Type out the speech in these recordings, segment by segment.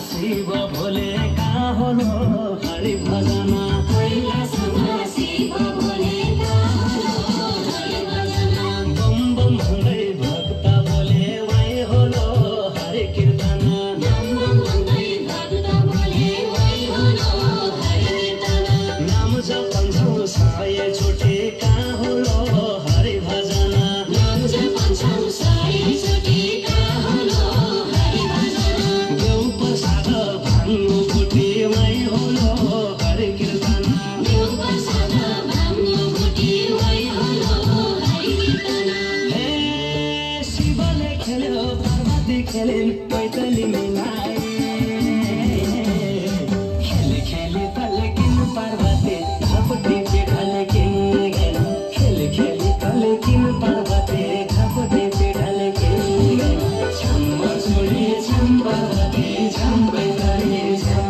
शिव भोले का होलो हरि भजन शिव भोले का होलो हरि भजन bomb bomb भन्दै भक्त बोले वाइ होलो हरि कीर्तन बम बम भन्दै भक्त बोले वाइ होलो हरि कीर्तन नाम जपन्छौ सय छोटे का होलो हरि भजन नाम जपन्छौ सय छोटे का होलो हरि भजन देउ प्रसाद भाङ्गो गुटी वाइ होलो हरि कीर्तन देउ प्रसाद भाङ्गो गुटी वाइ होलो हरि कीर्तन हे शिवले खेल्यो पार्वती खेले पैतली मिलाए खेले खेले तले किन पार्वती झपटी पिठले किन गए खेले खेले तले किन पार्वती झपटी पिठले किन गए छम्म छोडी छम पार्वती छम पैतली छम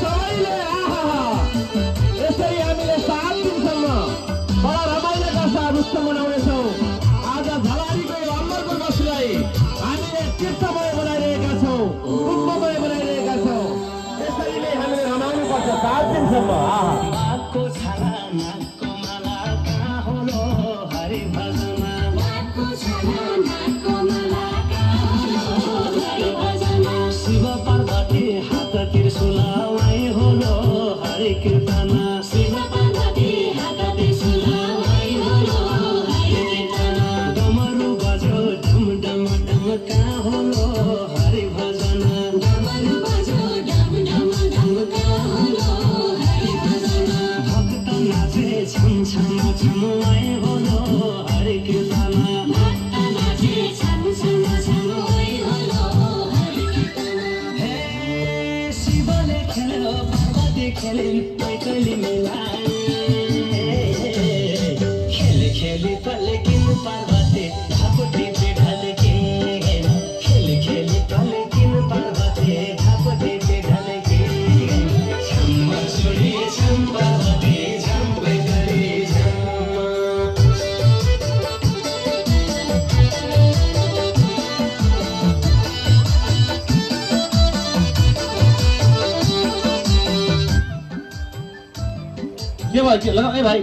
सबैले यसरी हामीले 7 दिनसम्म बडा रमाइलोका साथ उत्सव मनाउनेछौँ। आज झलारीको यो अमरपुर बस्तीलाई हामीले तीर्थमय बनाइरहेका छौँ, कुम्भमय बनाइरहेका छौँ। यसरी नै हामीले रमाउनुपर्छ 7 दिनसम्म। बाघको छाला नाकको माला कहाँ होलो हरि भजन बाघको छाला नाकको माला कहाँ होलो हरि भजन शिव पार्वती हात त्रिशूल वाइ होलो हरि कीर्तन शिव पार्वती हात त्रिशूल वाइ होलो हरि कीर्तन डमरु बज्यो डम डम डम कहाँ होलो हरि भजन डमरु बज्यो डम डम डम कहाँ होलो हरि भजन भक्त नाचे छम छम छम वाइ होलो हरि कीर्तन भक्त नाचे छम छम छम वाइ होलो हरि कीर्तन हे शिवले खेल्यो पार्वती खेले पैतली मिलाए खेले खेले तले किन पार्वती झपटी पिठले किन गए खेले खेले तले किन पार्वती झपटी पिठले किन गए छम्म छोडी छम पार्वती छम पैतली छम के भयो के ल ए भाइ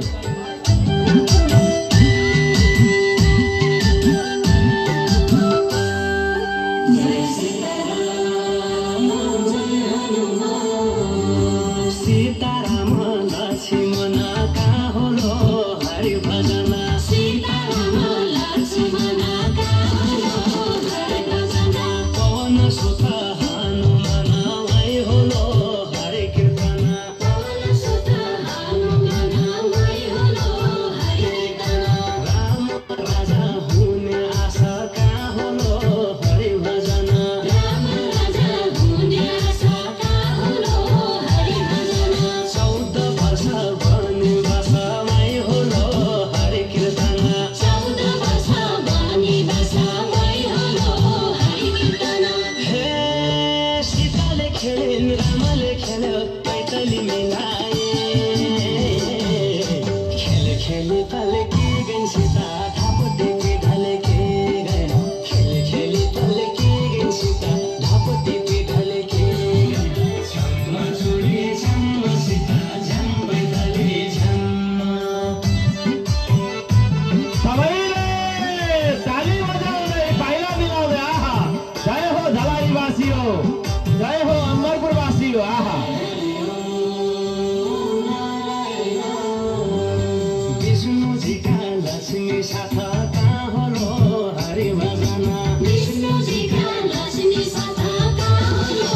साथ कहाँ होलो हरि भजन विष्णुजीका लक्ष्मी साथ कहाँ होलो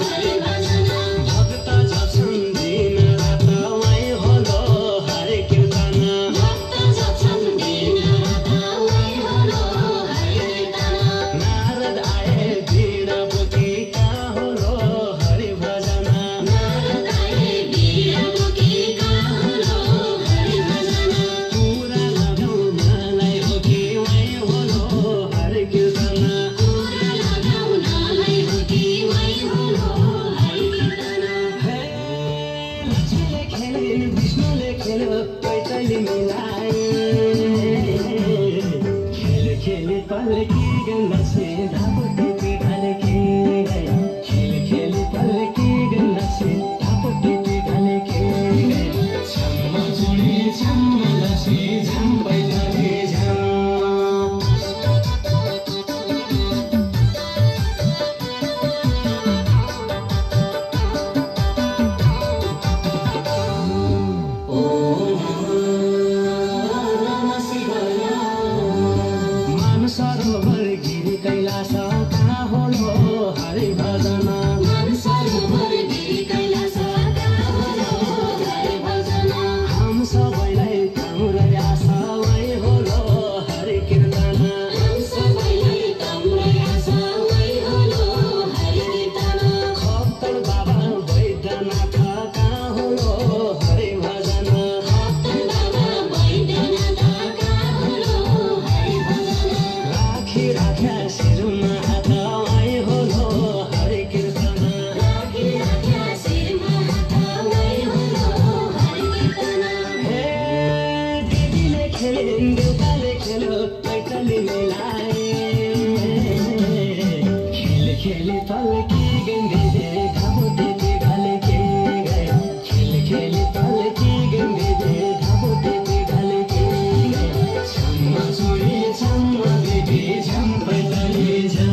हरि भजन भक्त जप्छन् दिन रात वही होलो हरि कीर्तन भक्त जप्छन् दिन रात वही होलो हरि कीर्तन नारद आए वीणा बोकी कहाँ होलो हरि भजन नारद आए वीणा बोकी कहाँ होलो हरि भजन पूरा लगाउ मलाई हो कि वही होलो हरि कीर्तन पूरा लगाउ मलाई हो कि वही होलो हरि कीर्तन हे लक्ष्मीले खेलिन् विष्णुले खेल्यो पैताली मिलाए खेल खेली पल्की गङ्गासे धापटी ढाले के गए खेल खेली पल्की गङ्गासे धापटी ढाले के गए छम्म जुडी छम्म लसी झम पैताली झम मानसरोवर गिरी कैलाश कहाँ होलो हरि भजन मानसरोवर गिरी कैलाश कहाँ होलो हरि भजन हम सबैलाई हाम्रो आशा वही होलो हरि कीर्तन हम सबैलाई हाम्रो आशा वही होलो हरि कीर्तन खप्तर बाबा वैद्यनाथ कहाँ होलो हरि भजन खप्तर बाबा वैद्यनाथ कहाँ होलो हरि भजन राखी राख्या शिरमा हात वही होलो हरि कीर्तन राखी राख्या शिरमा हात वही होलो हरि कीर्तन हे देवीले खेलिन् देउताले खेल्यो पैताली मिलाए खेल खेली पल्की गङ्गेले धापटी ढाले के गए खेल खेली पल्की गङ्गेले धापटी ढाले के गए छम्म चुडी छम्म देवी झम पैताली झम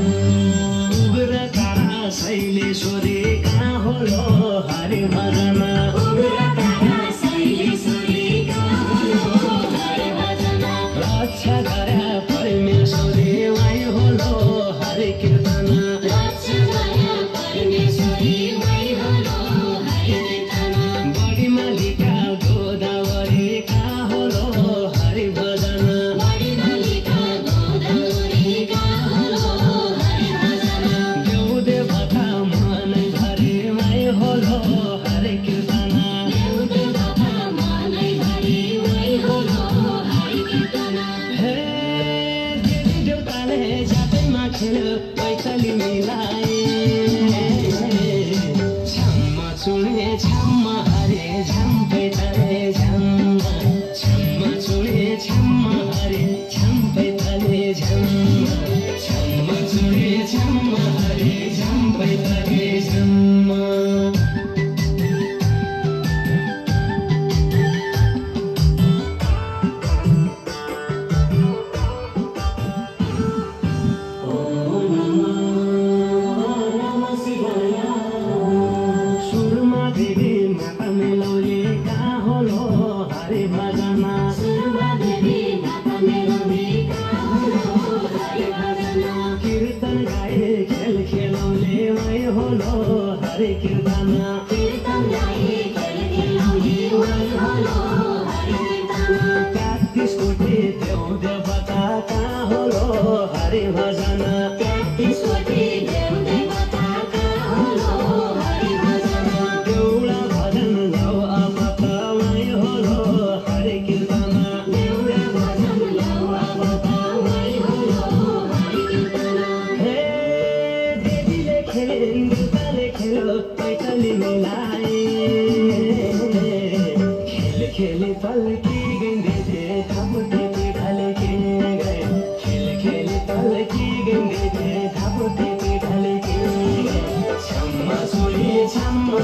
उग्र तारा शैलेश्वरी कहाँ होलो हरि भजन उग्र तारा शैलेश्वरी कहाँ होलो हरि भजन रक्षा गरे परमेश्वरी वही होलो हरि कीर्तन रक्षा गरे परमेश्वरी वही होलो हरि कीर्तन बडी मालिका गोदावरी कहाँ होलो हरि भजन बडी मालिका गोदावरी कहाँ होलो हरि भजन देउदे भथा मन भरि वही होलो हरि कीर्तन देउदे भथा मन भरि वही होलो हरि कीर्तन हे देवी देउताले जातैमा खेल्यो पैताली मिलाए छम्म चुडे छम्म हरे झम पैताले झम छम्म चुडे छम्म हरे झम पैताले झम छम्म चुडे छम्म हरे झम पैताले झम सुरमा देवी माता मेलौली कहाँ होलो हरि भजन सुरमा देवी माता मेलौली कहाँ होलो हरि भजन कीर्तन गाए खेल खेलौले वही होलो हरि कीर्तन कीर्तन गाए खेल खेलौले वही होलो हरि कीर्तन 33 कोटी देव देवता कहाँ होलो हरि भजन 33 कोटी देव देवता कहाँ होलो हरि भजन देउला भजन लौ अपत वही होलो हरि कीर्तन देउला भजन लौ अपत वही होलो हरि कीर्तन हे देवीले खेलिन् देउताले खेल्यो पैताली मिलाए खेल खेली पल्की गङ्गेले धापटी ढाले के गए खेल खेली पल्की गङ्गेले धापटी ढाले के गए छम्म चुडी छम्म